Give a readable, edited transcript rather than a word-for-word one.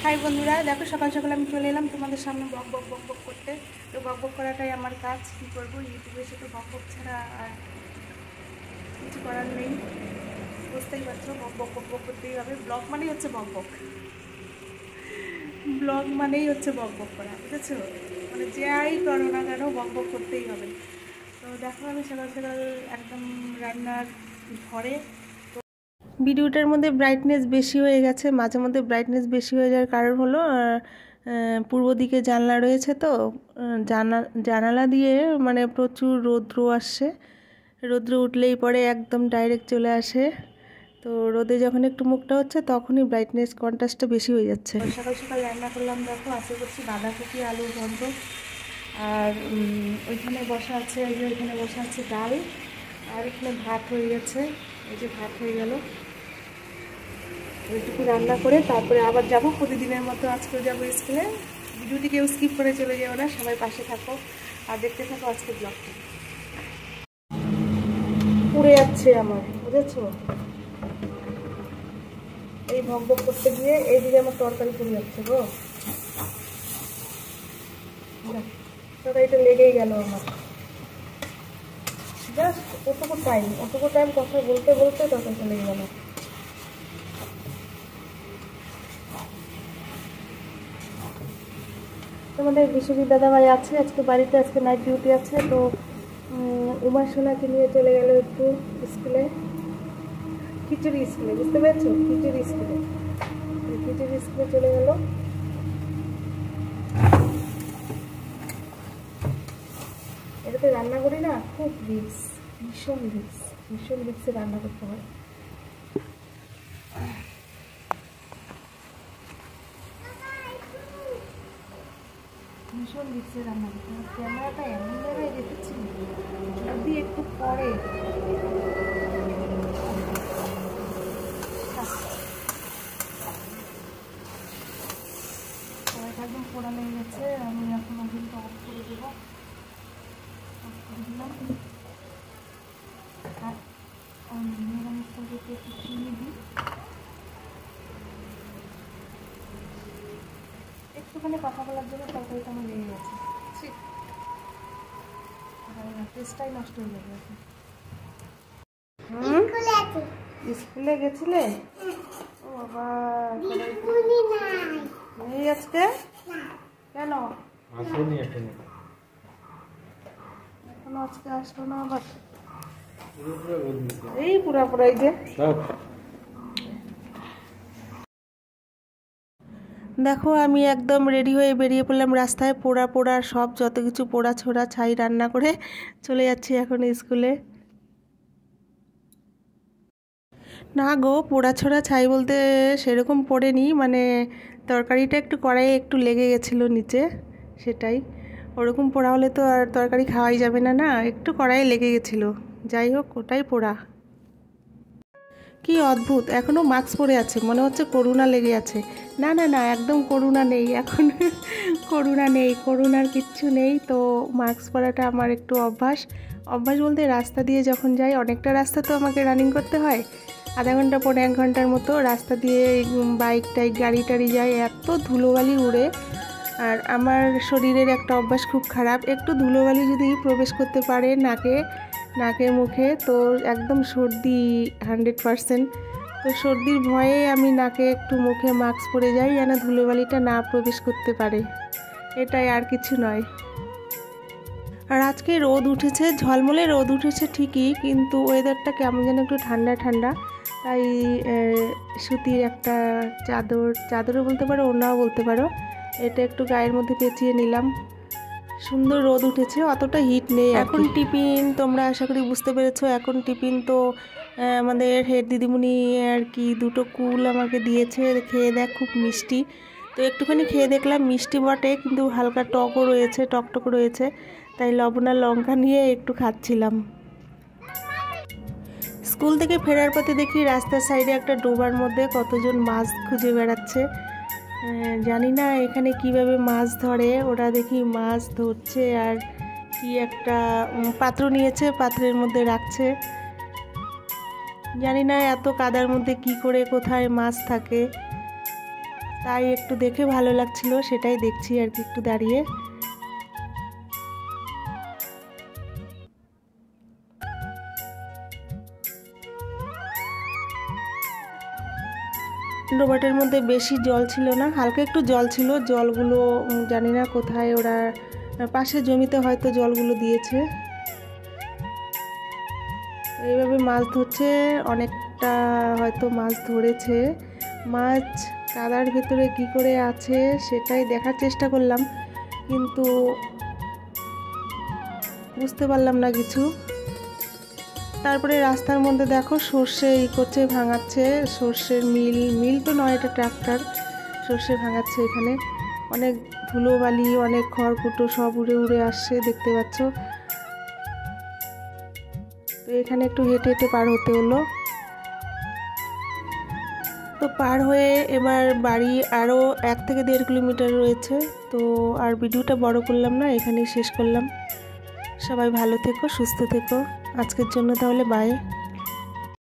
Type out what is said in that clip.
High বন্ধুরা, দেখো সকাল সকাল আমি চলে এলাম তোমাদের সামনে বক বক বক বক করতে। তো বক বক করাটাই আমার কাজ। কী করবো, ইউটিউবে এসে তো বক বক ছাড়া আর কিছু করার নেই। বুঝতেই পারছো, বক বক বক বক করতেই হবে। ব্লগ মানেই হচ্ছে বক বক, ব্লগ মানেই হচ্ছে বক বক করা, বুঝেছো? মানে যাই করো না কেন বক বক করতেই হবে। তো দেখো আমি সকাল সকাল একদম রান্নার ঘরে। ভিডিওটার মধ্যে ব্রাইটনেস বেশি হয়ে গেছে, মাঝে মধ্যে ব্রাইটনেস বেশি হয়ে যাওয়ার কারণ হলো পূর্ব দিকে জানলা রয়েছে, তো জানালা দিয়ে মানে প্রচুর রৌদ্র আসছে। রৌদ্র উঠলেই পরে একদম ডাইরেক্ট চলে আসে, তো রোদে যখন একটু মুখটা হচ্ছে তখনই ব্রাইটনেস কন্ট্রাস্টটা বেশি হয়ে যাচ্ছে। সকাল সকাল রান্না করলাম, দেখো আশা করছি বাঁধাকপি আলুর ঘন্ট। আর ওইখানে বসা আছে, এই যে ওইখানে বসা আছে ডাল। আর এখানে ভাত হয়ে গেছে, এই যে ভাত হয়ে গেল। ওইটুকু রান্না করে তারপরে আবার যাব প্রতিদিনের মতো আজকেও যাবো স্কুলে। ভিডিওটি কেউ স্কিপ করে চলে যাও না, সবাই পাশে থাকো আর দেখতে থাকো আজকের ব্লগটি। পুড়ে যাচ্ছে আমার, বুঝেছো? এই ভক ভক করতে গিয়ে এইদিকে আমার তরকারি পুড়ে যাচ্ছে গো। তরকারিটা লেগেই গেল আমার। জাস্ট অতটুকু টাইম কথা বলতে বলতে তরকারিটা লেগে গেল। তোমাদের বিশ্বজিৎ দাদাভাই আছে আজকে বাড়িতে, আজকে নাইট ডিউটি আছে। তো উমা সোনাকে নিয়ে চলে গেল একটু স্কুলে, খিচুড়ি স্কুলে, বুঝতে পেরেছো? খিচুড়ি স্কুলে চলে গেল। এটাতে রান্না করি না, খুব রিস্ক, ভীষণ রিস্কে রান্না করতে হয়। ভীষণ রিস্কে রান্না করতে হয়। ক্যামেরাটা এমন জায়গায় রেখেছি, যদি একটু পরে কড়াইটা একদম পোড়া লেগে গেছে। আমি এখন ওভেনটা অফ করে দেবো, অফ করে দিলাম। আর নিরামিষটা যেতে একটু চিনি দিই, একটুখানি কথা বলার জন্য তরকারিটা আমার লেগে গেছে। টেস্টটাই নষ্ট হয়ে যাবে এখন। স্কুলে গেছিলে? ও বাবা, নেই আজকে কেন? এখনো আজকে আসলো না আবার? এই পুরাই যে দেখো আমি একদম রেডি হয়ে বেরিয়ে পড়লাম রাস্তায়। পোড়া সব যত কিছু পোড়া ছোড়া ছাই রান্না করে চলে যাচ্ছি এখন স্কুলে। না গো, পোড়া ছোড়া ছাই বলতে সেরকম পড়েনি, মানে তরকারিটা একটু কড়াইয়ে একটু লেগে গেছিলো নিচে, সেটাই। ওরকম পোড়া হলে তো আর তরকারি খাওয়াই যাবে না, না একটু কড়াইয়ে লেগে গেছিলো। যাই হোক, ওটাই পোড়া। কি অদ্ভুত, এখনও মাস্ক পরে আছে, মনে হচ্ছে করোনা লেগে আছে। না না না, একদম করোনা নেই এখন। করোনার কিচ্ছু নেই। তো মাস্ক পরাটা আমার একটু অভ্যাস বলতে রাস্তা দিয়ে যখন যাই, অনেকটা রাস্তা তো আমাকে রানিং করতে হয়, আধা ঘন্টা পরে 1 ঘন্টার মতো রাস্তা দিয়ে বাইক টাইক গাড়ি টাড়ি যায়, এত ধুলোবালি উড়ে। আর আমার শরীরের একটা অভ্যাস খুব খারাপ, একটু ধুলোবালি যদি প্রবেশ করতে পারে নাকে মুখে, তো একদম সর্দি 100%। তো সর্দির ভয়ে আমি নাকে একটু মুখে মাস্ক পরে যাই, যেন ধুলোবালিটা না প্রবেশ করতে পারে, এটাই, আর কিছু নয়। আর আজকে রোদ উঠেছে, ঝলমলে রোদ উঠেছে ঠিকই, কিন্তু ওয়েদারটা কেমন যেন একটু ঠান্ডা ঠান্ডা। তাই সুতির একটা চাদরও বলতে পারো, ওড়নাও বলতে পারো, এটা একটু গায়ের মধ্যে পেঁচিয়ে নিলাম। সুন্দর রোদ উঠেছে, অতটা হিট নেই। এখন টিফিন তোমরা আশা করি বুঝতে পেরেছো। এখন টিফিন তো আমাদের হেড দিদিমণি আর কি 2টো কুল আমাকে দিয়েছে, খেয়ে দেখ খুব মিষ্টি। তো একটুখানি খেয়ে দেখলাম, মিষ্টি বটে কিন্তু হালকা টকও রয়েছে, টকটক রয়েছে, তাই লবণ আর লঙ্কা নিয়ে একটু খাচ্ছিলাম। স্কুল থেকে ফেরার পথে দেখি রাস্তার সাইডে একটা ডোবার মধ্যে কতজন মাছ খুঁজে বেড়াচ্ছে। জানি না এখানে কিভাবে মাছ ধরে ওরা, দেখি মাছ ধরছে আর কি একটা পাত্র নিয়েছে, পাত্রের মধ্যে রাখছে। জানি না এত কাদার মধ্যে কি করে কোথায় মাছ থাকে। তাই একটু দেখে ভালো লাগছিল, সেটাই দেখছি আর কি একটু দাঁড়িয়ে। ডোবাটার মধ্যে বেশি জল ছিল না, হালকা একটু জল ছিল। জলগুলো জানি না কোথায়, ওরা পাশে জমিতে হয়তো জলগুলো দিয়েছে। এইভাবে মাছ ধরছে, অনেকটা হয়তো মাছ ধরেছে। মাছ কাদার ভেতরে কি করে আছে সেটাই দেখার চেষ্টা করলাম, কিন্তু বুঝতে পারলাম না কিছু। তারপরে রাস্তার মধ্যে দেখো সর্ষে করছে, ভাঙাচ্ছে। সর্ষের মিল তো নয়, এটা ট্রাক্টর সর্ষে ভাঙাচ্ছে। এখানে অনেক ধুলোবালি, অনেক খড়কুটো সব উড়ে উড়ে আসছে, দেখতে পাচ্ছ। তো এখানে একটু হেঁটে হেঁটে পার হতে হলো। তো পার হয়ে এবার বাড়ি আরও 1 থেকে 1.5 কিলোমিটার রয়েছে। তো আর ভিডিওটা বড় করলাম না, এখানেই শেষ করলাম। সবাই ভালো থেকো, সুস্থ থেকো। আজকের জন্য তাহলে বাই।